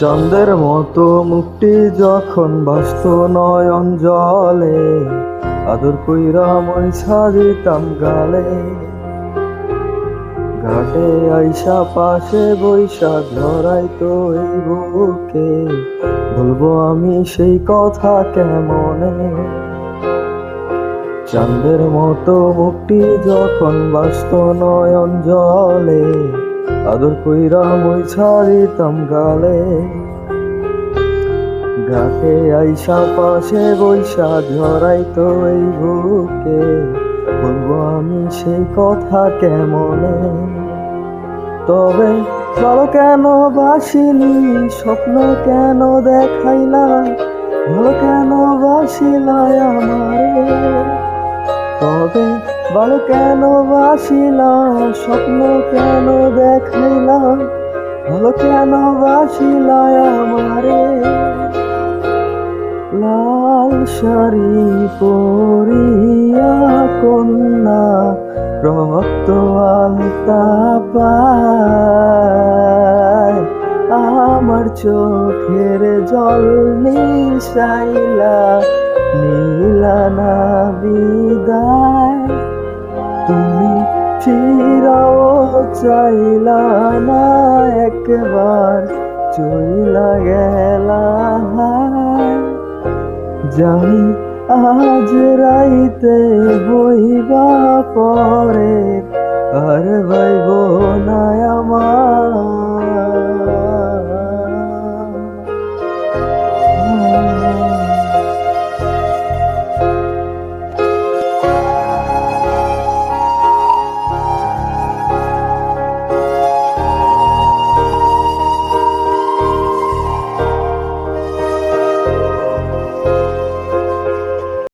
চাঁদের মতো মুখটি যখন ভাসত নয়ন জলে, আদর কইরা মইছা দিতাম গালে। ঘাটে আইসা পাশে বৈশা ধরাইতো এই বুকে, বলবো আমি সেই কথা কেমনে। চাঁদের মতো মুখটি যখন ভাসত নয়ন জলে, আদর কইরা মইছা দিতাম গালে। ঘাটে আইসা পাশে বৈশা ঝরাইতো এই বুকে, বলবো আমি সেই কথা কেমনে। তবে ভালো কেন বাসিলি, স্বপ্ন কেন দেখাইলা, ভালো কেন বাসিলা আমারে। তবে ভালো কেন বাসিলা, স্বপ্ন কেন দেখাইলা, ভালো কেন বাসিলা আমারে। লাল শাড়ি পরিয়া কন্যা রক্ত আলতা পায়, আমার চোখের জল মিশাইলা নীলা না বিদায়। তুমি ফিরাও চাইলা না, একবার চইলা গেলা। জানি আজ রাইতে হইবা পরে, আর ভাইব না আমার।